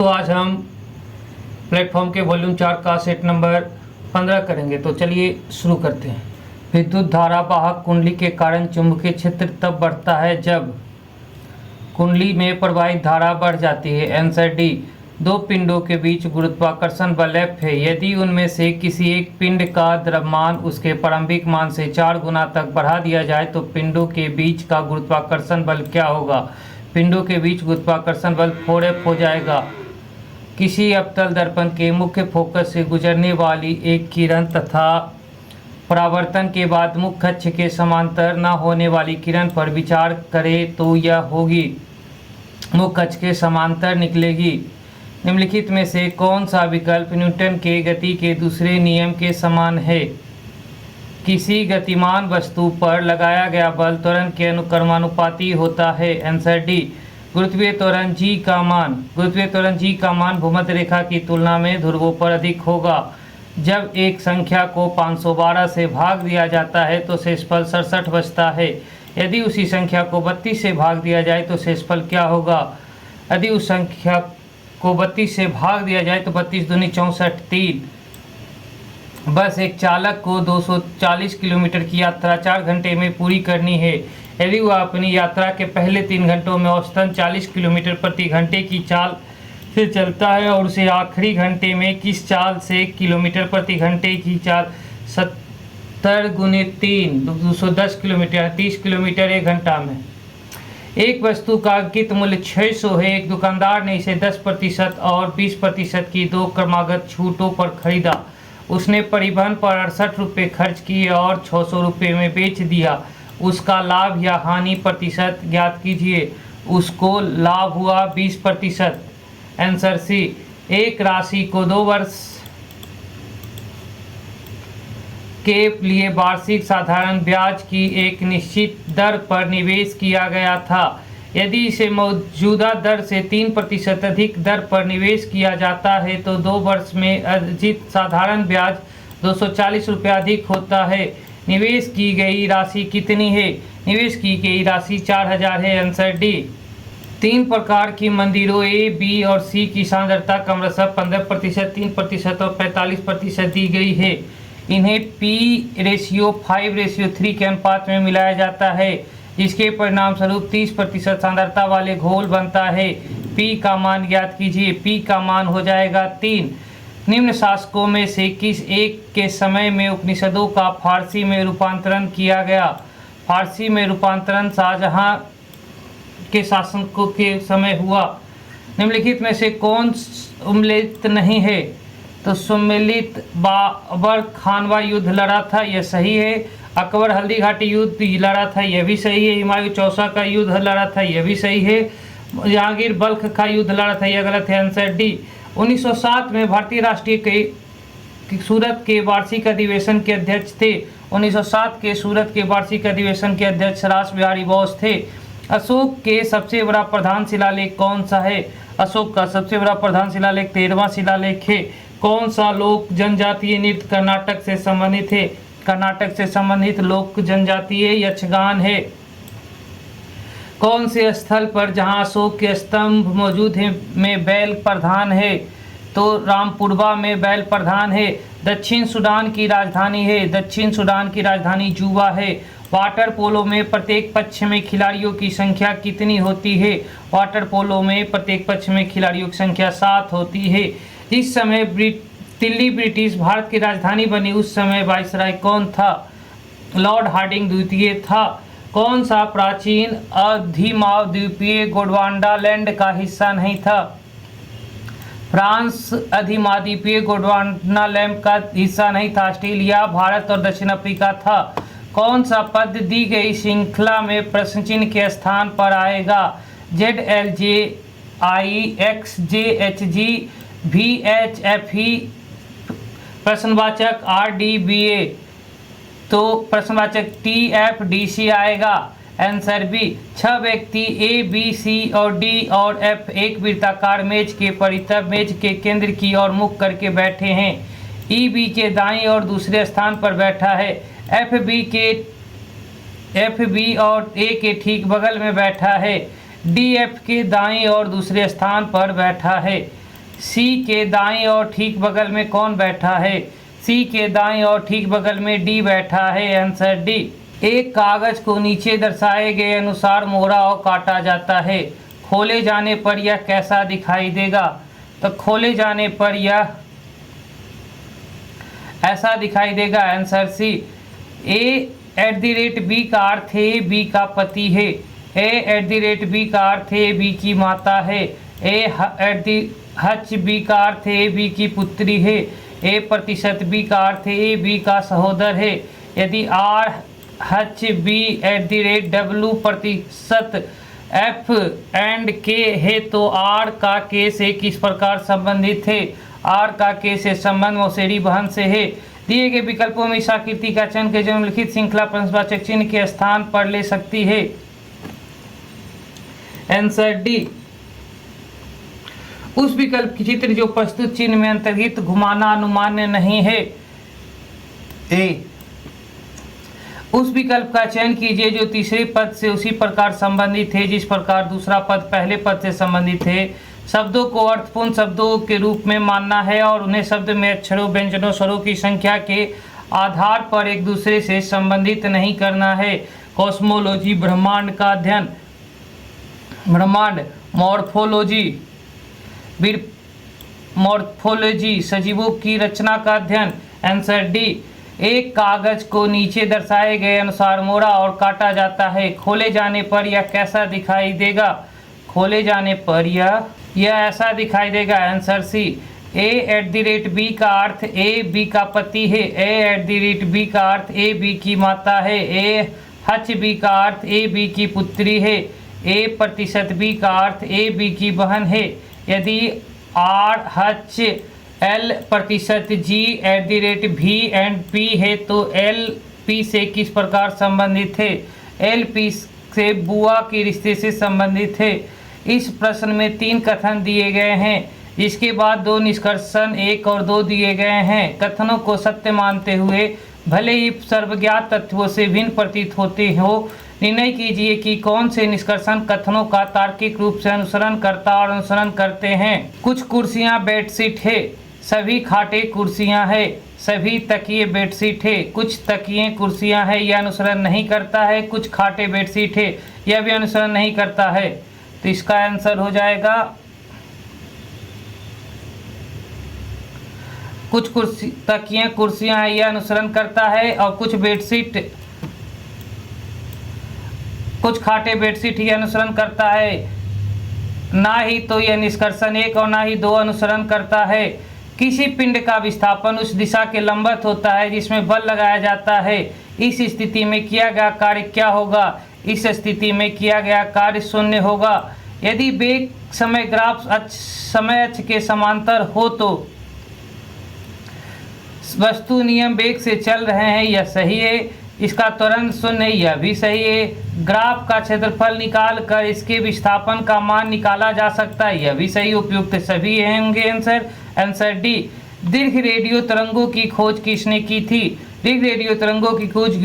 तो आज हम प्लेटफॉर्म के वॉल्यूम 4 का सेट नंबर 15 करेंगे। तो चलिए शुरू करते हैं। विद्युत धारा वाहक कुंडली के कारण चुंबकीय क्षेत्र तब बढ़ता है जब कुंडली में प्रवाहित धारा बढ़ जाती है। Answer D. दो पिंडों के बीच गुरुत्वाकर्षण बल F है। यदि उनमें से किसी एक पिंड का द्रव्यमान उसके प्रारंभिक मान से 4 गुना तक बढ़ा दिया जाए तो पिंडों के बीच का गुरुत्वाकर्षण बल क्या होगा? पिंडों के बीच गुरुत्वाकर्षण बल 4F हो जाएगा। किसी अवतल दर्पण के मुख्य फोकस से गुजरने वाली एक किरण तथा परावर्तन के बाद मुख्य अक्ष के समांतर न होने वाली किरण पर विचार करें तो यह होगी, मुख्य अक्ष के समांतर निकलेगी। निम्नलिखित में से कौन सा विकल्प न्यूटन के गति के दूसरे नियम के समान है? किसी गतिमान वस्तु पर लगाया गया बल त्वरण के अनुक्रमानुपाती होता है। Answer D. गुरुत्वीय त्वरण G का मान भूमध्य रेखा की तुलना में ध्रुवों पर अधिक होगा। जब एक संख्या को 512 से भाग दिया जाता है तो शेषफल 67 बचता है। यदि उसी संख्या को 32 से भाग दिया जाए तो शेषफल क्या होगा? यदि उस संख्या को 32 से भाग दिया जाए तो 32 दूनी 64 3। बस एक चालक को 240 किलोमीटर की यात्रा 4 घंटे में पूरी करनी है। यदि वह अपनी यात्रा के पहले 3 घंटों में औसतन 40 किलोमीटर प्रति घंटे की चाल से चलता है और उसे आखिरी घंटे में किस चाल से किलोमीटर प्रति घंटे की चाल 70 गुने 3 210 किलोमीटर 30 किलोमीटर 1 घंटा में। एक वस्तु का अंकित मूल्य 600 है। एक दुकानदार ने इसे 10% और 20% की 2 क्रमागत छूटों पर खरीदा। उसने परिवहन पर 68 रुपये खर्च किए और 600 रुपये में बेच दिया। उसका लाभ या हानि प्रतिशत ज्ञात कीजिए। उसको लाभ हुआ 20%। Answer C. एक राशि को 2 वर्ष के लिए वार्षिक साधारण ब्याज की एक निश्चित दर पर निवेश किया गया था। यदि इसे मौजूदा दर से 3% अधिक दर पर निवेश किया जाता है तो 2 वर्ष में अर्जित साधारण ब्याज 240 रुपये अधिक होता है। निवेश की गई राशि कितनी है? निवेश की गई राशि 4000 है। Answer D. 3 प्रकार की मंदिरों A, B और C की सांद्रता क्रमशः 15%, 3% और 45% दी गई है। इन्हें P/5/3 के अनुपात में मिलाया जाता है, जिसके परिणाम स्वरूप 30% सांद्रता वाले घोल बनता है। P का मान ज्ञात कीजिए। P का मान हो जाएगा 3। निम्न शासकों में से किस एक के समय में उपनिषदों का फारसी में रूपांतरण किया गया? फारसी में रूपांतरण शाहजहां के शासन के समय हुआ। निम्नलिखित में से कौन सम्मिलित नहीं है? तो सम्मिलित बाबर खानवा युद्ध लड़ा था, यह सही है। अकबर हल्दी घाटी युद्ध लड़ा था, यह भी सही है। हुमायूं चौसा का युद्ध लड़ा था, यह भी सही है। जहांगीर बल्ख का युद्ध लड़ा था, यह गलत है। Answer D. 1907 में भारतीय राष्ट्रीय के सूरत के वार्षिक अधिवेशन के अध्यक्ष थे। 1907 के सूरत के वार्षिक अधिवेशन के अध्यक्ष रास बिहारी बोस थे। अशोक के सबसे बड़ा प्रधान शिलालेख कौन सा है? अशोक का सबसे बड़ा प्रधान शिलालेख 13वां शिलालेख है। कौन सा लोक जनजातीय नृत्य कर्नाटक से संबंधित है? कर्नाटक से संबंधित लोक जनजातीय यक्षगान है। कौन से स्थल पर जहां अशोक के स्तंभ मौजूद हैं में बैल प्रधान है? तो रामपुरवा में बैल प्रधान है। दक्षिण सूडान की राजधानी है। दक्षिण सूडान की राजधानी जूबा है। वाटर पोलो में प्रत्येक पक्ष में खिलाड़ियों की संख्या कितनी होती है? वाटर पोलो में प्रत्येक पक्ष में खिलाड़ियों की संख्या 7 होती है। इस समय दिल्ली ब्रिटिश भारत की राजधानी बनी, उस समय वाइसराय कौन था? लॉर्ड हार्डिंग द्वितीय था। कौन सा प्राचीन अधिमाद्वीपीय गोंडवाना का हिस्सा नहीं था? फ्रांस अधिमाद्वीपीय गोंडवाना का हिस्सा नहीं था। ऑस्ट्रेलिया, भारत और दक्षिण अफ्रीका था। कौन सा पद दी गई श्रृंखला में प्रश्न चिन्ह के स्थान पर आएगा? ZLJIXJHG VHFE प्रश्नवाचक RDBA तो प्रश्नवाचक TFDC आएगा। Answer B. 6 व्यक्ति A, B, C और D और F एक वृत्ताकार मेज के परितः मेज के केंद्र की ओर मुख करके बैठे हैं। E B के दाईं और दूसरे स्थान पर बैठा है। F B और A के ठीक बगल में बैठा है। D F के दाईं और दूसरे स्थान पर बैठा है। सी के दाईं और ठीक बगल में कौन बैठा है? सी के दाईं और ठीक बगल में डी बैठा है। Answer D. एक कागज को नीचे दर्शाए गए अनुसार मोड़ा और काटा जाता है, खोले जाने पर यह कैसा दिखाई देगा? तो खोले जाने पर यह ऐसा दिखाई देगा। आंसर सी। A@B का अर्थ है बी का पति है। A@B का अर्थ है बी की माता है। A@B का अर्थ है बी की पुत्री है। A%B का अर्थ है बी का सहोदर है। यदि R@B@W% F एंड K है तो R का K से किस प्रकार संबंधित है? R का K से संबंध मौसेरी बहन से है। दिए गए विकल्पों में इस आकृति का चयन के निम्नलिखित श्रृंखला प्रश्नवाचक चिन्ह के स्थान पर ले सकती है। Answer D. उस विकल्प की चित्र जो प्रस्तुत चिन्ह में अंतर्गत घुमाना अनुमान्य नहीं है। ए। उस विकल्प का चयन कीजिए जो तीसरे पद से उसी प्रकार संबंधित है जिस प्रकार दूसरा पद पहले पद से संबंधित है। शब्दों को अर्थपूर्ण शब्दों के रूप में मानना है और उन्हें शब्द में अक्षरों, व्यंजनों, स्वरों की संख्या के आधार पर एक दूसरे से संबंधित नहीं करना है। कॉस्मोलॉजी ब्रह्मांड का अध्ययन। ब्रह्मांड। मॉर्फोलॉजी सजीवों की रचना का अध्ययन। Answer D. एक कागज को नीचे दर्शाए गए अनुसार मोड़ा और काटा जाता है, खोले जाने पर यह कैसा दिखाई देगा? खोले जाने पर यह ऐसा दिखाई देगा। आंसर सी। A@B का अर्थ ए बी का पति है। A@B का अर्थ ए बी की माता है। A@B का अर्थ ए बी की पुत्री है। A%B का अर्थ ए बी की बहन है। यदि R@L%G@V एंड P है तो L P से किस प्रकार संबंधित है? L P से बुआ के रिश्ते से संबंधित है। इस प्रश्न में 3 कथन दिए गए हैं, जिसके बाद 2 निष्कर्षण 1 और 2 दिए गए हैं। कथनों को सत्य मानते हुए भले ही सर्वज्ञात तथ्यों से भिन्न प्रतीत होते हो, निर्णय कीजिए कि कौन से निष्कर्षण कथनों का तार्किक रूप से अनुसरण करता और अनुसरण करते हैं। कुछ कुर्सियां बेडशीट है, सभी खाटे कुर्सियां है, सभी तकिए बेडशीट है। कुछ तकिए कुर्सियां है, यह अनुसरण नहीं करता है। कुछ खाटे बेडशीट है, यह भी अनुसरण नहीं करता है। तो इसका आंसर हो जाएगा कुछ तकिए कुर्सियां है, यह अनुसरण करता है, और कुछ बेडशीट, कुछ खाटे बेडशीट यह अनुसरण करता है। ना ही तो यह निष्कर्षण 1 और ना ही 2 अनुसरण करता है। किसी पिंड का विस्थापन उस दिशा के लंबवत होता है जिसमें बल लगाया जाता है। इस स्थिति में किया गया कार्य क्या होगा? इस स्थिति में किया गया कार्य शून्य होगा। यदि वेग समय ग्राफ समय अक्ष के समांतर हो तो वस्तु नियम वेग से चल रहे हैं, यह सही है। इसका त्वरण शून्य, यह भी सही है। ग्राफ का क्षेत्रफल निकाल कर इसके विस्थापन का मान निकाला जा सकता है, यह भी सही। उपयुक्त सभी होंगे आंसर। Answer D. दीर्घ रेडियो तरंगों की खोज किसने की थी? दीर्घ रेडियो तरंगों की खोज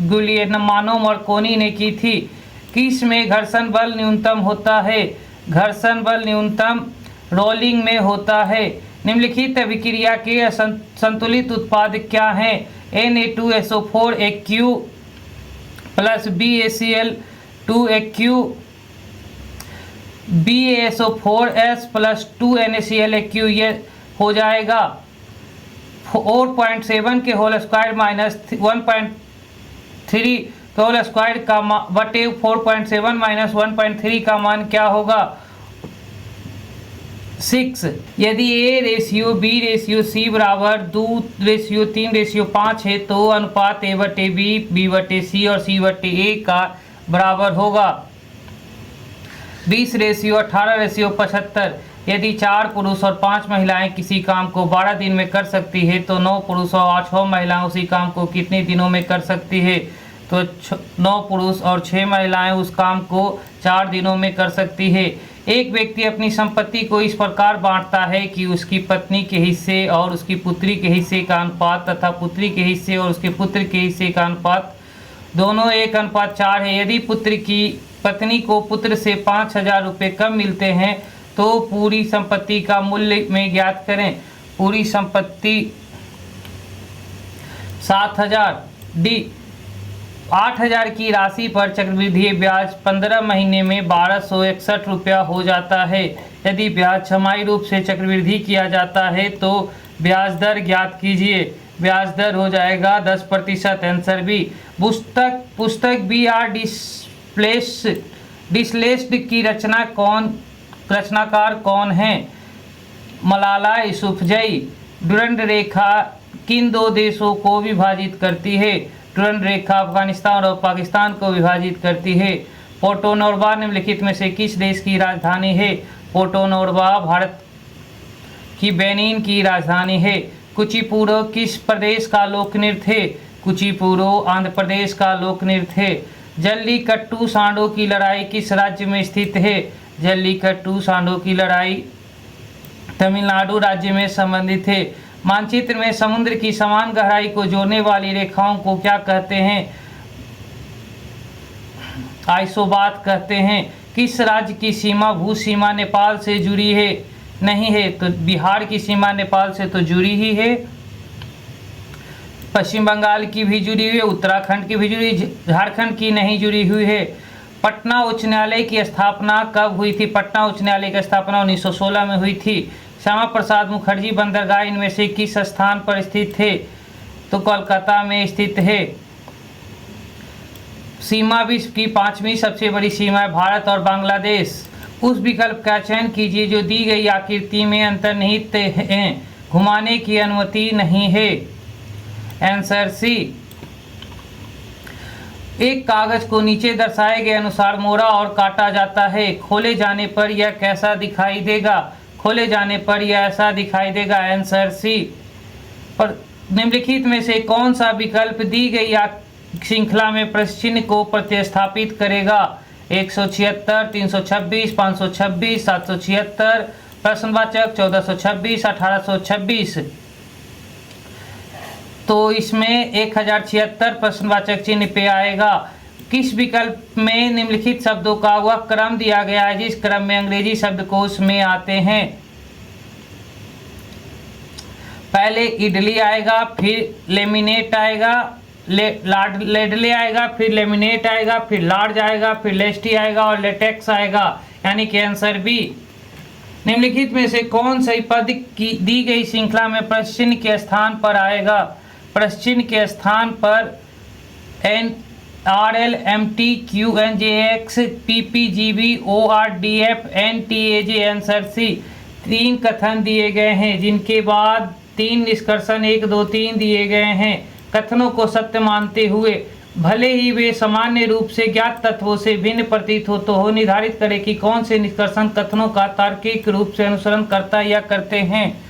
गुलियर्मो मार्कोनी ने की थी। किस में घर्षण बल न्यूनतम होता है? घर्षण बल न्यूनतम रोलिंग में होता है। निम्नलिखित अभिक्रिया के संतुलित उत्पाद क्या हैं? Na2SO4 Aq plus BaCl2 Aq BaSO4S plus 2 NaCl Aq, ये हो जाएगा 4.7 के होल स्क्वायर माइनस 1.3 के होल स्क्वायर का बटे 4.7 माइनस 1.3 का मान क्या होगा? 6। यदि A/B/C बराबर 2/3/5 है तो अनुपात A/B, B/C और C/A का बराबर होगा 20/18/75। यदि 4 पुरुष और 5 महिलाएं किसी काम को 12 दिन में कर सकती है तो 9 पुरुष और 6 महिलाएं उसी काम को कितने दिनों में कर सकती है? तो 9 पुरुष और 6 महिलाएं उस काम को 4 दिनों में कर सकती है। एक व्यक्ति अपनी संपत्ति को इस प्रकार बांटता है कि उसकी पत्नी के हिस्से और उसकी पुत्री के हिस्से का अनुपात तथा पुत्री के हिस्से और उसके पुत्र के हिस्से का अनुपात दोनों 1:4 है। यदि पुत्र की पत्नी को पुत्र से 5,000 रुपये कम मिलते हैं तो पूरी संपत्ति का मूल्य में ज्ञात करें। पूरी संपत्ति 7,000। डी 8,000 की राशि पर चक्रवृद्धि ब्याज 15 महीने में 1261 रुपया हो जाता है। यदि ब्याज छमाही रूप से चक्रवृद्धि किया जाता है तो ब्याज दर ज्ञात कीजिए। ब्याज दर हो जाएगा 10%। Answer B. पुस्तक बी आर डिसलेस्ड की रचनाकार कौन है? मलाला यूसुफजई। डुरंड रेखा किन दो देशों को विभाजित करती है? डुरंड रेखा अफगानिस्तान और पाकिस्तान को विभाजित करती है। पोर्टो नोर्बा निम्नलिखित में से किस देश की राजधानी है? पोर्टो नोर्बा भारत की बेनिन की राजधानी है। कुचिपुड़ो किस प्रदेश का लोक नृत्य है? कुचिपुड़ो आंध्र प्रदेश का लोक नृत्य है। जल्लीकट्टू सांडों की लड़ाई किस राज्य में स्थित है? जल्लीकट्टू सांडों की लड़ाई तमिलनाडु राज्य में संबंधित है। मानचित्र में समुद्र की समान गहराई को जोड़ने वाली रेखाओं को क्या कहते हैं? आइसोबात कहते हैं। किस राज्य की सीमा भू सीमा नेपाल से जुड़ी है? नहीं है, तो बिहार की सीमा नेपाल से तो जुड़ी ही है। पश्चिम बंगाल की भी जुड़ी हुई है, उत्तराखंड की भी जुड़ी, झारखंड की नहीं जुड़ी हुई है। पटना उच्च न्यायालय की स्थापना कब हुई थी? पटना उच्च न्यायालय की स्थापना 1916 में हुई थी। श्यामा प्रसाद मुखर्जी बंदरगाह इनमें से किस स्थान पर स्थित है? तो कोलकाता में स्थित है। सीमा विश्व की 5वीं सबसे बड़ी सीमा है भारत और बांग्लादेश। उस विकल्प का चयन कीजिए जो दी गई आकृति में अंतर्निहित है। घुमाने की अनुमति नहीं है। Answer C. एक कागज को नीचे दर्शाए गए अनुसार मोड़ा और काटा जाता है। खोले जाने पर यह कैसा दिखाई देगा? खोले जाने पर यह ऐसा दिखाई देगा। Answer C. पर निम्नलिखित में से कौन सा विकल्प दी गई श्रृंखला में प्रश्न चिन्ह को प्रतिस्थापित करेगा? 176, 326, 526, 776, प्रश्नवाचक 1426, 1826। तो इसमें 1076 प्रश्नवाचक चिन्ह पे आएगा। किस विकल्प में निम्नलिखित शब्दों का वह क्रम दिया गया है जिस क्रम में अंग्रेजी शब्दकोश में आते हैं? पहले इडली आएगा, फिर लेमिनेट आएगा, लेडले आएगा, फिर लेमिनेट आएगा, फिर लार्ज आएगा, फिर लेस्टी आएगा और लेटेक्स आएगा, यानी कि आंसर बी। निम्नलिखित में से कौन सी पद की दी गई श्रृंखला में प्रश्न चिन्ह के स्थान पर आएगा? प्रश्न चिन्ह के स्थान पर RL, MT, QNJX, PPGB, ORDF, NTAJ। Answer C. 3 कथन दिए गए हैं जिनके बाद 3 निष्कर्षण 1, 2, 3 दिए गए हैं। कथनों को सत्य मानते हुए भले ही वे सामान्य रूप से ज्ञात तत्वों से भिन्न प्रतीत हो निर्धारित करें कि कौन से निष्कर्षण कथनों का तार्किक रूप से अनुसरण करता या करते हैं।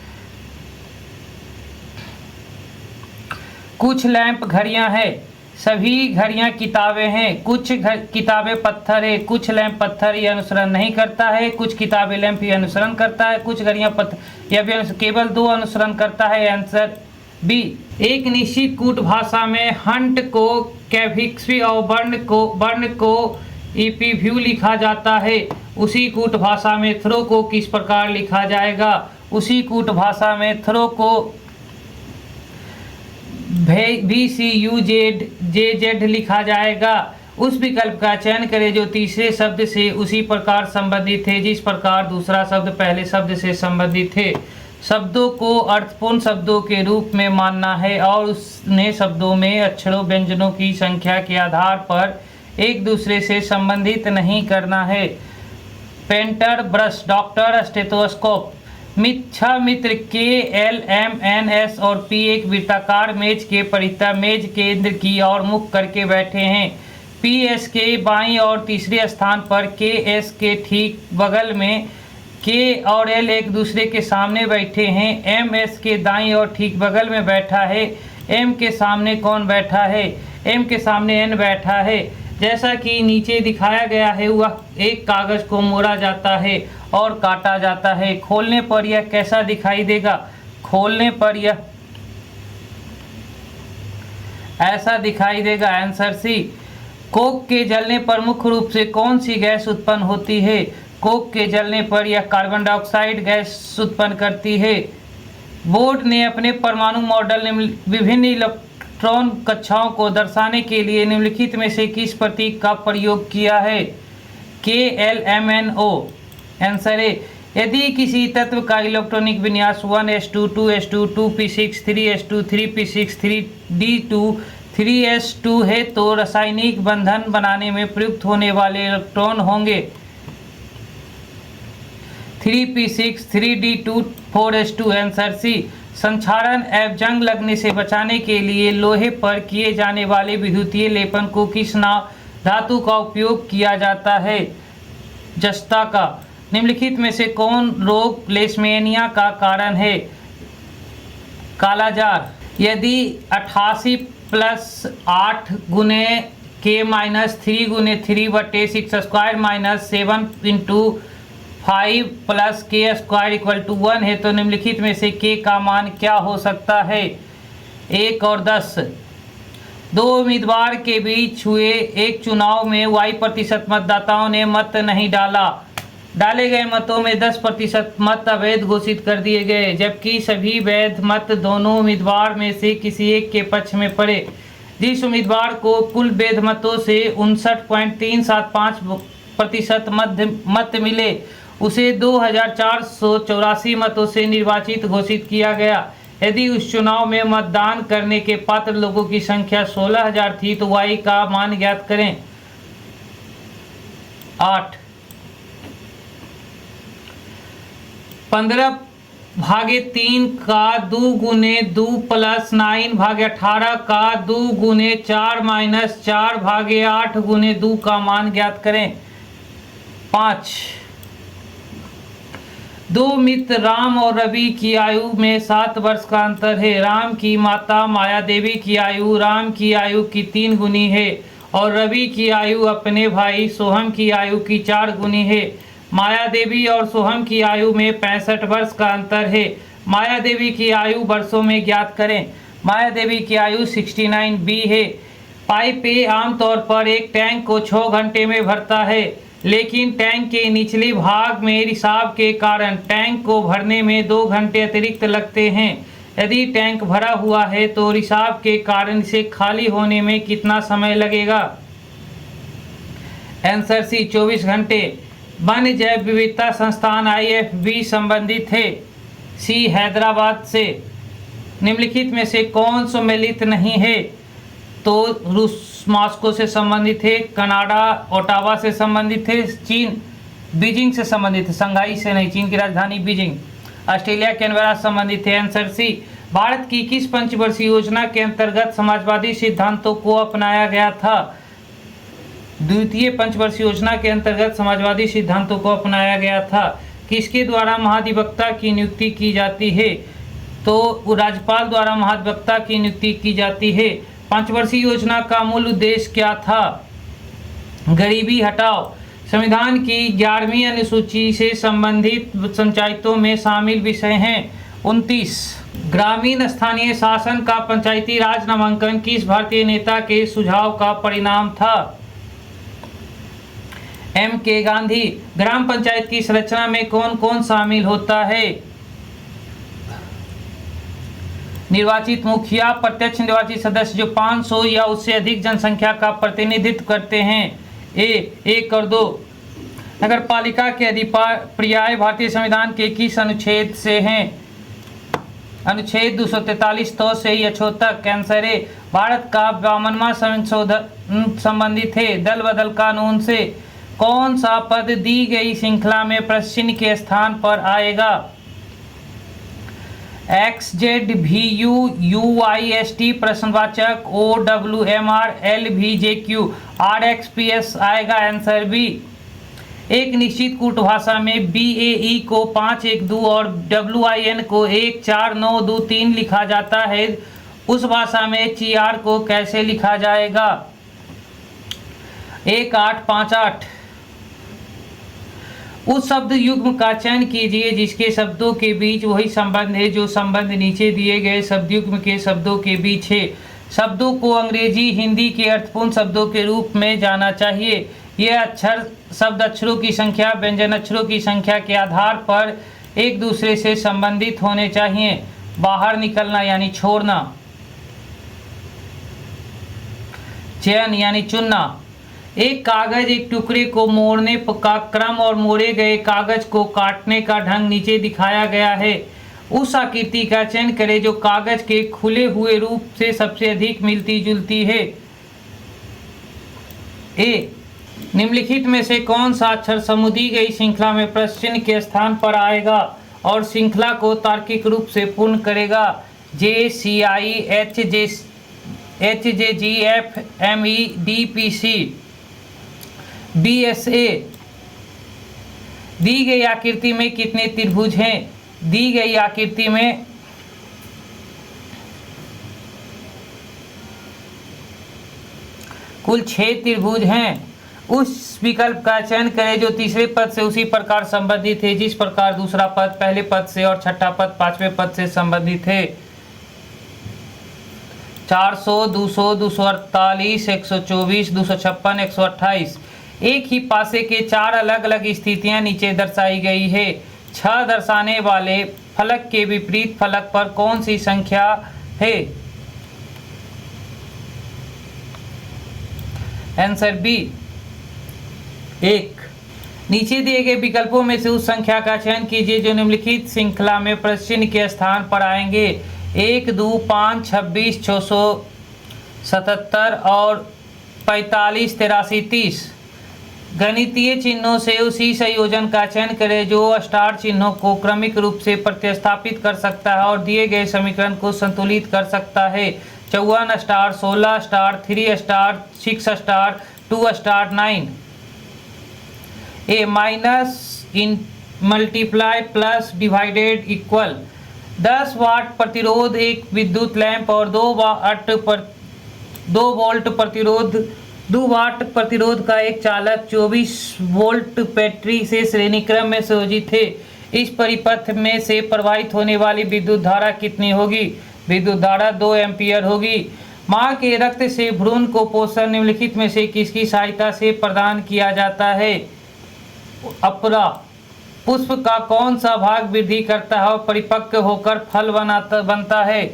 कुछ लैंप घड़ियां हैं, सभी घड़ियां किताबें हैं। कुछ किताबें पत्थर है, कुछ लैंप पत्थर ये अनुसरण नहीं करता है। कुछ किताबें लैंप ये अनुसरण करता है। कुछ घड़ियां पत्थर यह भी केवल 2 अनुसरण करता है। Answer B. एक निश्चित कूट भाषा में हंट को कैफिक्सी और बर्न को ईपीव्यू लिखा जाता है। उसी कूट भाषा में थ्रो को किस प्रकार लिखा जाएगा? उसी कूट भाषा में थ्रो को VCUJZ लिखा जाएगा। उस विकल्प का चयन करें जो तीसरे शब्द से उसी प्रकार संबंधित है जिस प्रकार दूसरा शब्द पहले शब्द से संबंधित है। शब्दों को अर्थपूर्ण शब्दों के रूप में मानना है और उन्हें शब्दों में अक्षरों व्यंजनों की संख्या के आधार पर एक दूसरे से संबंधित नहीं करना है। Painter, brush, doctor, stethoscope. छह मित्र KLMNS और P एक वृत्ताकार मेज के परितः मेज केंद्र की ओर मुख करके बैठे हैं। PS के बाईं और तीसरे स्थान पर KS के ठीक बगल में K और L एक दूसरे के सामने बैठे हैं। MS के दाईं और ठीक बगल में बैठा है। M के सामने कौन बैठा है? M के सामने N बैठा है। जैसा कि नीचे दिखाया गया है वह एक कागज को मोड़ा जाता है और काटा जाता है। खोलने पर यह कैसा दिखाई देगा? खोलने पर यह ऐसा दिखाई देगा। आंसर सी। कोक के जलने पर मुख्य रूप से कौन सी गैस उत्पन्न होती है? कोक के जलने पर यह कार्बन डाइऑक्साइड गैस उत्पन्न करती है। बोर्ड ने अपने परमाणु मॉडल विभिन्न इलेक्ट्रॉन कक्षाओं को दर्शाने के लिए निम्नलिखित में से किस प्रतीक का प्रयोग किया है? KLMNO। आंसर है, यदि किसी तत्व का इलेक्ट्रॉनिक विन्यास 1s2 2s2 2p6 3s2 3p6 3d2 3s2 है तो रासायनिक बंधन बनाने में प्रयुक्त होने वाले इलेक्ट्रॉन होंगे 3p6 3d2 4s2। Answer C. संक्षारण एवं जंग लगने से बचाने के लिए लोहे पर किए जाने वाले विद्युतीय लेपन को किस धातु का उपयोग किया जाता है? जस्ता का। निम्नलिखित में से कौन रोग लेशमेनिया का कारण है? कालाजार। यदि 88 + 8 गुने k - 3 गुने 3/6² - 7 × 5 + k² = 1 है तो निम्नलिखित में से k का मान क्या हो सकता है? 1 और 10। दो उम्मीदवार के बीच हुए एक चुनाव में y% मतदाताओं ने मत नहीं डाला। डाले गए मतों में 10% मत अवैध घोषित कर दिए गए, जबकि सभी वैध मत दोनों उम्मीदवार में से किसी एक के पक्ष में पड़े। जिस उम्मीदवार को कुल वैध मतों से 59.375% मत मिले उसे 2484 मतों से निर्वाचित घोषित किया गया। यदि उस चुनाव में मतदान करने के पात्र लोगों की संख्या 16,000 थी तो y का मान ज्ञात करें। 8 15/3 का 2 गुने 2 + 9/18 का 2 गुने 4 - 4/8 गुने 2 का मान ज्ञात करें। 5 दो मित्र राम और रवि की आयु में 7 वर्ष का अंतर है। राम की माता माया देवी की आयु राम की आयु की 3 गुनी है और रवि की आयु अपने भाई सोहम की आयु की 4 गुनी है। माया देवी और सोहम की आयु में 65 वर्ष का अंतर है। माया देवी की आयु वर्षों में ज्ञात करें। माया देवी की आयु 69B है। पाइप ए आमतौर पर एक टैंक को 6 घंटे में भरता है, लेकिन टैंक के निचले भाग में रिसाव के कारण टैंक को भरने में 2 घंटे अतिरिक्त लगते हैं। यदि टैंक भरा हुआ है तो रिसाव के कारण इसे खाली होने में कितना समय लगेगा? आंसर सी 24 घंटे। वन जैव विविधता संस्थान IFB संबंधित है। सी हैदराबाद से। निम्नलिखित में से कौन सम्मिलित नहीं है? तो रूस मॉस्को से संबंधित है, कनाडा ओटावा से संबंधित है, चीन बीजिंग से संबंधित है, संघाई से नहीं, चीन की राजधानी बीजिंग, ऑस्ट्रेलिया कैनबरा से संबंधित है। आंसर सी। भारत की किस पंचवर्षीय योजना के अंतर्गत समाजवादी सिद्धांतों को अपनाया गया था? द्वितीय पंचवर्षीय योजना के अंतर्गत समाजवादी सिद्धांतों को अपनाया गया था। किसके द्वारा महाधिवक्ता की नियुक्ति की जाती है? तो राज्यपाल द्वारा महाधिवक्ता की नियुक्ति की जाती है। पंचवर्षीय योजना का मूल उद्देश्य क्या था? गरीबी हटाओ। संविधान की 11वीं अनुसूची से संबंधित पंचायतों में शामिल विषय हैं 29। ग्रामीण स्थानीय शासन का पंचायती राज नामांकन किस भारतीय नेता के सुझाव का परिणाम था? M.K. गांधी। ग्राम पंचायत की संरचना में कौन कौन शामिल होता है? निर्वाचित मुखिया, प्रत्यक्ष निर्वाचित सदस्य जो 500 या उससे अधिक जनसंख्या का प्रतिनिधित्व करते हैं। 1 और 2। नगर पालिका के अधिपर्याय भारतीय संविधान के किस अनुच्छेद से हैं? अनुच्छेद 243 तो से या 76। आंसर है, भारत का 52वां संशोधन संबंधित है दल बदल कानून से। कौन सा पद दी गई श्रृंखला में प्रश्न के स्थान पर आएगा? XZVUUYST प्रश्नवाचक OWMR LVJQ RXPS आएगा। Answer B. एक निश्चित कूट भाषा में BAE को 512 और WIN को 149223 लिखा जाता है। उस भाषा में CR को कैसे लिखा जाएगा? 1858। उस शब्द युग्म का चयन कीजिए जिसके शब्दों के बीच वही संबंध है जो संबंध नीचे दिए गए शब्द युग्म के शब्दों के बीच है। शब्दों को अंग्रेजी हिंदी के अर्थपूर्ण शब्दों के रूप में जाना चाहिए। ये अक्षर शब्द अक्षरों की संख्या व्यंजन अक्षरों की संख्या के आधार पर एक दूसरे से संबंधित होने चाहिए। बाहर निकलना यानी छोड़ना, चयन यानी चुनना। एक कागज एक टुकड़े को मोड़ने का क्रम और मोड़े गए कागज को काटने का ढंग नीचे दिखाया गया है। उस आकृति का चयन करें जो कागज के खुले हुए रूप से सबसे अधिक मिलती जुलती है। ए, निम्नलिखित में से कौन सा अक्षर समूह दी गई श्रृंखला में प्रश्न चिन्ह के स्थान पर आएगा और श्रृंखला को तार्किक रूप से पूर्ण करेगा? J C I H J G F M E D P C B S A. दी गई आकृति में कितने त्रिभुज हैं? दी गई आकृति में कुल 6 त्रिभुज हैं। उस विकल्प का चयन करें जो तीसरे पद से उसी प्रकार संबंधित है जिस प्रकार दूसरा पद पहले पद से और छठा पद पांचवें पद से संबंधित है। 400, 200, 248, 124, 256, 128। एक ही पासे के 4 अलग अलग स्थितियां नीचे दर्शाई गई है। 6 दर्शाने वाले फलक के विपरीत फलक पर कौन सी संख्या है? Answer B 1। नीचे दिए गए विकल्पों में से उस संख्या का चयन कीजिए जो निम्नलिखित श्रृंखला में प्रश्न चिन्ह के स्थान पर आएंगे। 1, 2, 5, 26, 677 और 45, 83, 30। गणितीय चिन्हों से उसी संयोजन का चयन करें जो स्टार चिन्हों को क्रमिक रूप से प्रतिस्थापित कर सकता है और दिए गए समीकरण को संतुलित कर सकता है। 54 star, 16 star, 3 star, 6 star, 2 star, 9। ए माइनस इन मल्टीप्लाई प्लस डिवाइडेड इक्वल। 10 वाट प्रतिरोध एक विद्युत लैंप और 2 वाट प्रतिरोध का एक चालक 24 वोल्ट बैटरी से श्रेणी क्रम में संयोजित है। इस परिपथ में से प्रवाहित होने वाली विद्युत धारा कितनी होगी? विद्युत धारा 2 एम्पियर होगी। मां के रक्त से भ्रूण को पोषण निम्नलिखित में से किसकी सहायता से प्रदान किया जाता है? अपरा। पुष्प का कौन सा भाग वृद्धि करता है और परिपक्व होकर फल बनता है?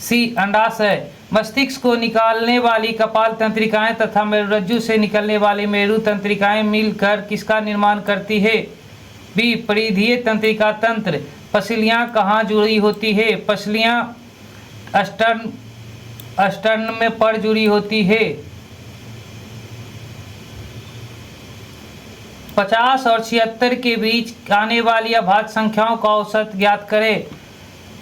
सी अंडाशय। मस्तिष्क को निकालने वाली कपाल तंत्रिकाएं तथा मेरुरज्जु से निकलने वाली मेरु तंत्रिकाएं मिलकर किसका निर्माण करती है? बी परिधीय तंत्रिका तंत्र। पसलियां कहाँ जुड़ी होती है? पसलियां अस्टर्न में पर जुड़ी होती है। 50 और 76 के बीच आने वाली अभाज्य संख्याओं का औसत ज्ञात करें।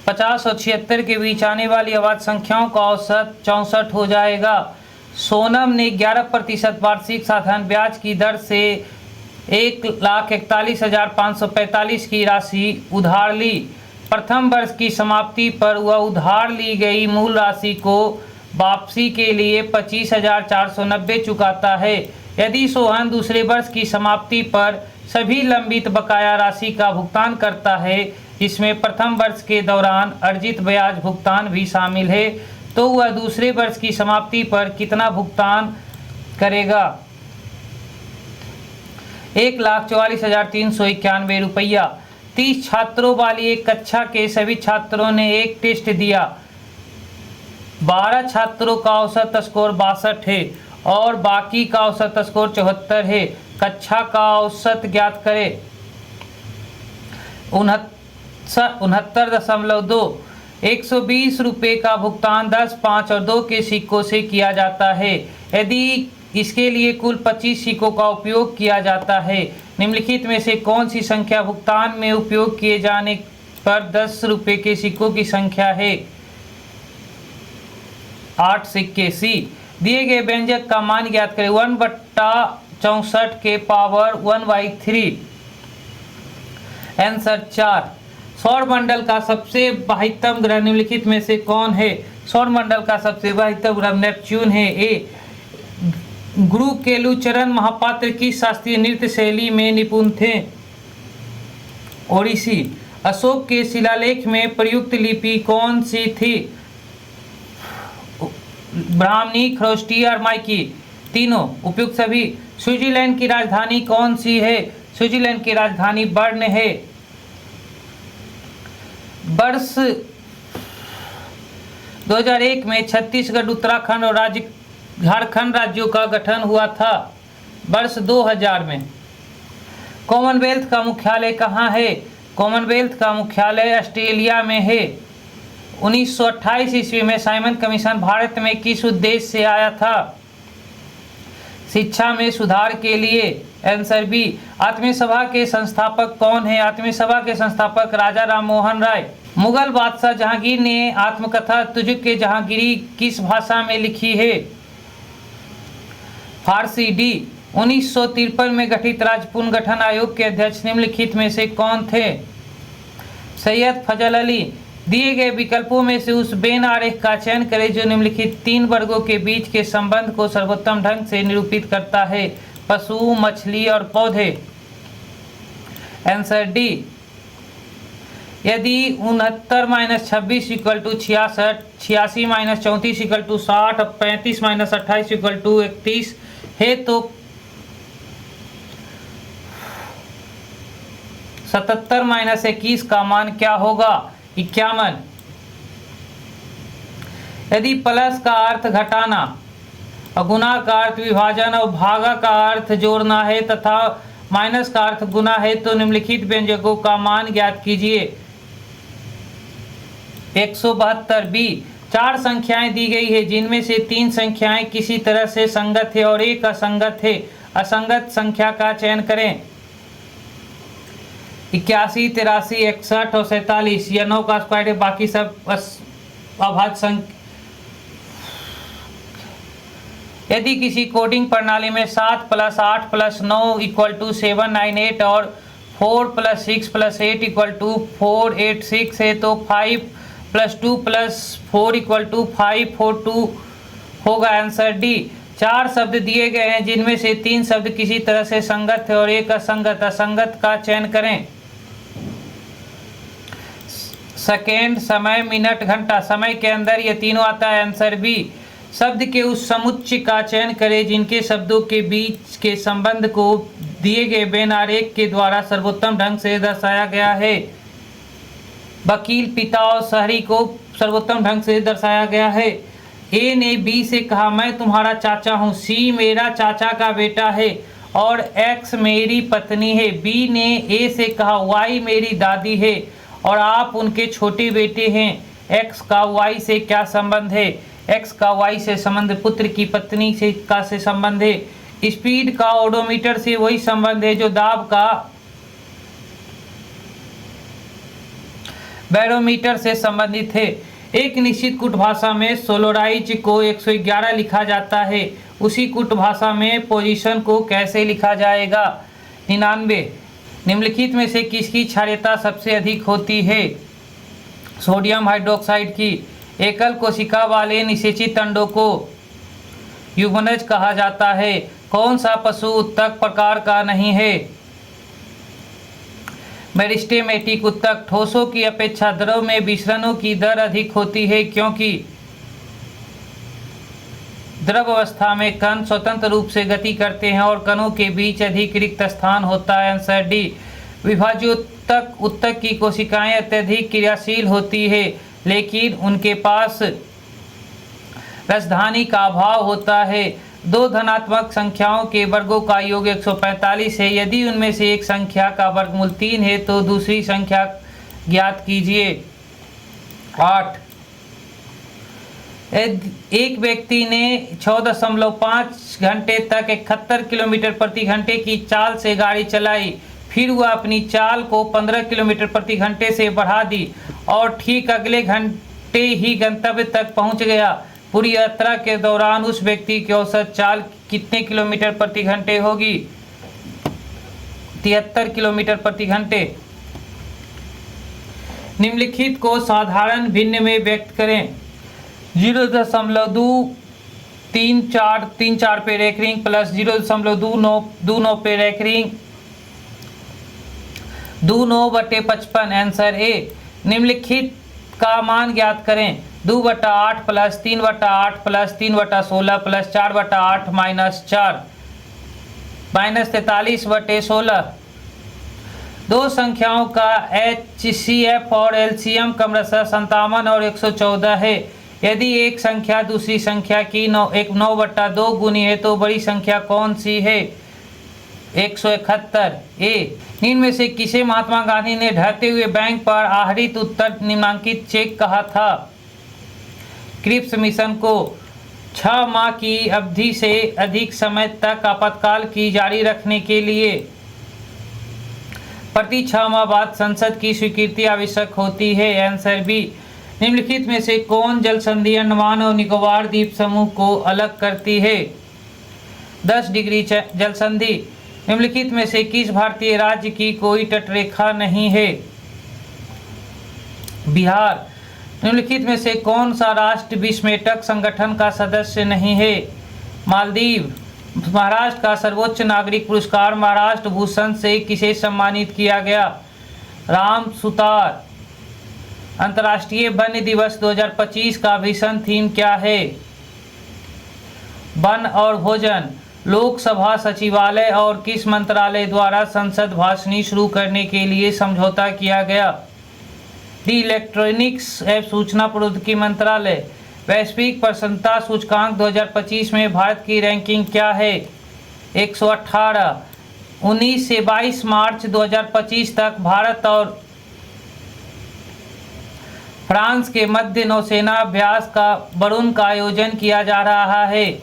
50 और 76 के बीच आने वाली अभाज्य संख्याओं का औसत 64 हो जाएगा। सोनम ने 11% वार्षिक साधारण ब्याज की दर से 1,41,545 की राशि उधार ली। प्रथम वर्ष की समाप्ति पर वह उधार ली गई मूल राशि को वापसी के लिए 25,490 चुकाता है। यदि सोहन दूसरे वर्ष की समाप्ति पर सभी लंबित बकाया राशि का भुगतान करता है जिसमें प्रथम वर्ष के दौरान अर्जित ब्याज भुगतान भी शामिल है, तो वह दूसरे वर्ष की समाप्ति पर कितना भुगतान करेगा? 1,44,391 रुपया। 30 छात्रों वाली एक कक्षा के सभी छात्रों ने एक टेस्ट दिया। 12 छात्रों का औसत स्कोर 62 है और बाकी का औसत स्कोर 74 है। कक्षा का औसत ज्ञात करें। 69.2। 120 रुपये का भुगतान 10, 5 और 2 के सिक्कों से किया जाता है। यदि इसके लिए कुल 25 सिक्कों का उपयोग किया जाता है, निम्नलिखित में से कौन सी संख्या भुगतान में उपयोग किए जाने पर 10 रुपये के सिक्कों की संख्या है? 8 सिक्के। सी दिए गए व्यंजक का मान ज्ञात करें। 1/64 के पावर 1/3। आंसर 4। सौर मंडल का सबसे बाह्यतम ग्रह निम्नलिखित में से कौन है? सौर मंडल का सबसे बाह्यतम ग्रह नेपच्यून है। ए गुरु केलुचरण महापात्र की शास्त्रीय नृत्य शैली में निपुण थे? ओडिसी। अशोक के शिलालेख में प्रयुक्त लिपि कौन सी थी? ब्राह्मणी, खरोष्टी और माइकी। तीनों उपयुक्त सभी। स्विट्जरलैंड की राजधानी कौन सी है? स्विट्जरलैंड की राजधानी बर्न है। वर्ष 2001 में छत्तीसगढ़, उत्तराखंड और झारखंड राज्यों का गठन हुआ था। वर्ष 2000 में। कॉमनवेल्थ का मुख्यालय कहाँ है? कॉमनवेल्थ का मुख्यालय ऑस्ट्रेलिया में है। 1928 ईस्वी में साइमन कमीशन भारत में किस उद्देश्य से आया था? शिक्षा में सुधार के लिए। Answer B. आत्मीय सभा के संस्थापक कौन है? आत्मीय सभा के संस्थापक राजा राम मोहन राय। मुगल बादशाह जहांगीर ने आत्मकथा तुजुक-ए जहांगीरी किस भाषा में लिखी है? फारसी। डी। 1953 में गठित राज्य पुनर्गठन आयोग के अध्यक्ष निम्नलिखित में से कौन थे? सैयद फजल अली। दिए गए विकल्पों में से उस बेन आरेख का चयन करें जो निम्नलिखित 3 वर्गों के बीच के संबंध को सर्वोत्तम ढंग से निरूपित करता है। पशु, मछली और पौधे। Answer D. यदि 69 - 26 = 66, 86 - 34 = 60 और 35 - 28 = 31 है तो 77 - 21 का मान क्या होगा? 51। यदि प्लस का अर्थ घटाना और गुना का अर्थ विभाजन और भागा का अर्थ जोड़ना है तथा माइनस का अर्थ गुना है तो निम्नलिखित व्यंजकों का मान ज्ञात कीजिए। 172। बी। 4 संख्याएं दी गई है जिनमें से 3 संख्याएं किसी तरह से संगत है और एक असंगत है। असंगत संख्या का चयन करें। 81, 83, 61 और 47। यह 9 का स्क्वायर है, बाकी सब अभाज्य संख्या। यदि किसी कोडिंग प्रणाली में 7 + 8 + 9 = 798 और 4 + 6 + 8 = 486 है तो 5 + 2 + 4 = 542 होगा। Answer D. 4 शब्द दिए गए हैं जिनमें से 3 शब्द किसी तरह से संगत है और एक असंगत। असंगत का चयन करें। सेकेंड, समय, मिनट, घंटा। समय के अंदर ये तीनों आता है। Answer B. शब्द के उस समुच्चय का चयन करें जिनके शब्दों के बीच के संबंध को दिए गए बेन आरेख के द्वारा सर्वोत्तम ढंग से दर्शाया गया है। वकील, पिता और शहरी को सर्वोत्तम ढंग से दर्शाया गया है। ए ने बी से कहा मैं तुम्हारा चाचा हूँ। सी मेरा चाचा का बेटा है और एक्स मेरी पत्नी है। बी ने ए से कहा वाई मेरी दादी है और आप उनके छोटे बेटे हैं। एक्स का वाई से क्या संबंध है? एक्स का वाई से संबंध पुत्र की पत्नी से संबंध है। स्पीड का ओडोमीटर से वही संबंध है जो दाब का बैरोमीटर से संबंधित है। एक निश्चित कूट भाषा में सोलोराइज को 111 लिखा जाता है, उसी कूट भाषा में पोजीशन को कैसे लिखा जाएगा? 99। निम्नलिखित में से किसकी क्षारीयता सबसे अधिक होती है? सोडियम हाइड्रोक्साइड की। एकल कोशिका वाले निषेचित अंडों को युग्मनज कहा जाता है। कौन सा पशु उत्तक प्रकार का नहीं है? मेरिस्टेमेटिक उत्तक। ठोसों की अपेक्षा द्रव में विसरणों की दर अधिक होती है क्योंकि द्रव अवस्था में कण स्वतंत्र रूप से गति करते हैं और कणों के बीच अधिक रिक्त स्थान होता है। Answer D. विभाज्योत्तक उत्तक की कोशिकाएं अत्यधिक क्रियाशील होती है लेकिन उनके पास राजधानी का अभाव होता है। 2 धनात्मक संख्याओं के वर्गों का योग 145 है। यदि उनमें से एक संख्या का वर्गमूल 3 है तो दूसरी संख्या ज्ञात कीजिए। 8। एक व्यक्ति ने 6.5 घंटे तक 71 किलोमीटर प्रति घंटे की चाल से गाड़ी चलाई, फिर वह अपनी चाल को 15 किलोमीटर प्रति घंटे से बढ़ा दी और ठीक अगले घंटे ही गंतव्य तक पहुंच गया। पूरी यात्रा के दौरान उस व्यक्ति की औसत चाल कितने किलोमीटर प्रति घंटे होगी? 73 किलोमीटर प्रति घंटे। निम्नलिखित को साधारण भिन्न में व्यक्त करें। 0.23434 पे रेखरिंग प्लस 0.2929 पे रेखरिंग 29/55। Answer A. निम्नलिखित का मान ज्ञात करें। 2/8 plus 3/8 plus 3/16 plus 4/8 minus 4 minus 43/16। दो संख्याओं का HCF और LCM क्रमशः 57 और 114 है। यदि एक संख्या दूसरी संख्या की 9/2 गुनी है तो बड़ी संख्या कौन सी है? 171। ए, निम्न में से किसे महात्मा गांधी ने ढहते हुए बैंक पर आहरित उत्तर निम्नांकित चेक कहा था? क्रिप्स मिशन को 6 माह की अवधि से अधिक समय तक आपातकाल की जारी रखने के लिए प्रति 6 माह बाद संसद की स्वीकृति आवश्यक होती है। Answer B. निम्नलिखित में से कौन जल संधि अंडमान और निकोबार द्वीप समूह को अलग करती है? 10 डिग्री जल संधि। निम्नलिखित में से किस भारतीय राज्य की कोई तटरेखा नहीं है? बिहार। निम्नलिखित में से कौन सा राष्ट्र विस्मेटक संगठन का सदस्य नहीं है? मालदीव। महाराष्ट्र का सर्वोच्च नागरिक पुरस्कार महाराष्ट्र भूषण से किसे सम्मानित किया गया? राम सुतार। अंतर्राष्ट्रीय वन्य दिवस 2025 का भीषण थीम क्या है? वन और भोजन। लोकसभा सचिवालय और किस मंत्रालय द्वारा संसद भाषणी शुरू करने के लिए समझौता किया गया? दी इलेक्ट्रॉनिक्स एवं सूचना प्रौद्योगिकी मंत्रालय। वैश्विक प्रसन्नता सूचकांक 2025 में भारत की रैंकिंग क्या है? 118। 19 से 22 मार्च 2025 तक भारत और फ्रांस के मध्य नौसेना अभ्यास का वरुण का आयोजन किया जा रहा है।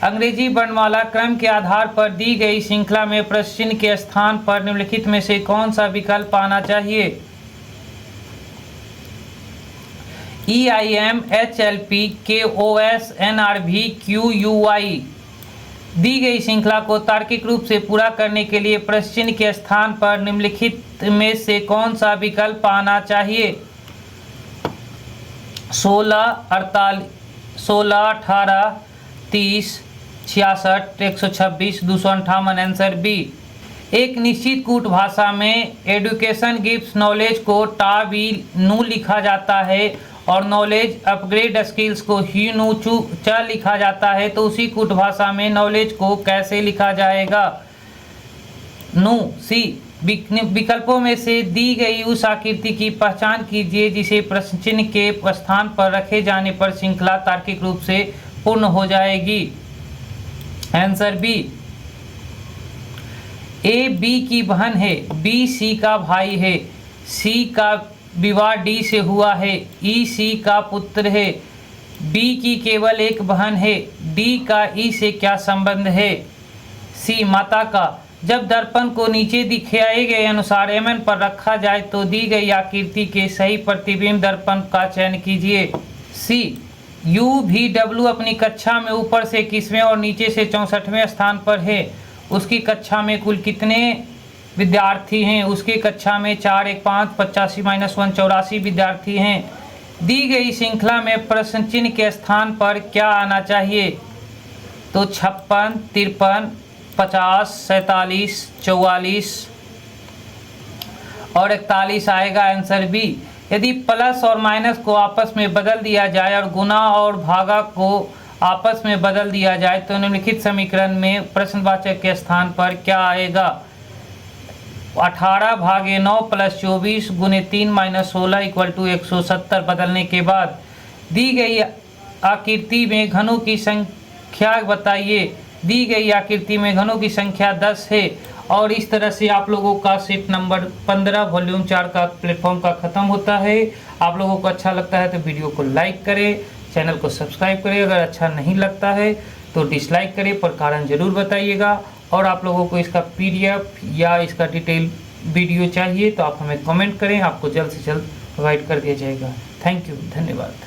अंग्रेजी वर्णमाला क्रम के आधार पर दी गई श्रृंखला में प्रश्न चिन्ह के स्थान पर निम्नलिखित में से कौन सा विकल्प आना चाहिए? EIM HLP KOS NRV QUI। दी गई श्रृंखला को तार्किक रूप से पूरा करने के लिए प्रश्न चिन्ह के स्थान पर निम्नलिखित में से कौन सा विकल्प आना चाहिए? 16, 18, 30, 66, 126, 258। Answer B. एक निश्चित कूट भाषा में एडुकेशन गिव्स नॉलेज को टा वी नू लिखा जाता है और नॉलेज अपग्रेड स्किल्स को ही नू चू च लिखा जाता है, तो उसी कूट भाषा में नॉलेज को कैसे लिखा जाएगा? नू। सी। विकल्पों में से दी गई उस आकृति की पहचान कीजिए जिसे प्रश्न चिन्ह के स्थान पर रखे जाने पर श्रृंखला तार्किक रूप से पूर्ण हो जाएगी। Answer B. ए बी की बहन है, बी सी का भाई है, सी का विवाह डी से हुआ है, ई सी का पुत्र है, बी की केवल एक बहन है, डी का ई से क्या संबंध है? सी माता का। जब दर्पण को नीचे दिखाए गए अनुसार एमएन पर रखा जाए तो दी गई आकृति के सही प्रतिबिंब दर्पण का चयन कीजिए। सी। UVW अपनी कक्षा में ऊपर से 21वें और नीचे से 64वें स्थान पर है। उसकी कक्षा में कुल कितने विद्यार्थी हैं? उसकी कक्षा में 4, 1, 5, 85 - 1 84 विद्यार्थी हैं। दी गई श्रृंखला में प्रश्न चिन्ह के स्थान पर क्या आना चाहिए? तो 56, 53, 50, 47, 44 और 41 आएगा। Answer B. यदि प्लस और माइनस को आपस में बदल दिया जाए और गुना और भागा को आपस में बदल दिया जाए तो निम्नलिखित समीकरण में प्रश्नवाचक के स्थान पर क्या आएगा? 18/9 + 24 × 3 - 16 = 170। बदलने के बाद दी गई आकृति में घनों की संख्या बताइए। दी गई आकृति में घनों की संख्या 10 है। और इस तरह से आप लोगों का सेट नंबर 15 वॉल्यूम 4 का प्लेटफॉर्म का ख़त्म होता है। आप लोगों को अच्छा लगता है तो वीडियो को लाइक करें, चैनल को सब्सक्राइब करें। अगर अच्छा नहीं लगता है तो डिसलाइक करें, पर कारण ज़रूर बताइएगा। और आप लोगों को इसका PDF या इसका डिटेल वीडियो चाहिए तो आप हमें कमेंट करें, आपको जल्द से जल्द प्रोवाइड कर दिया जाएगा। थैंक यू, धन्यवाद।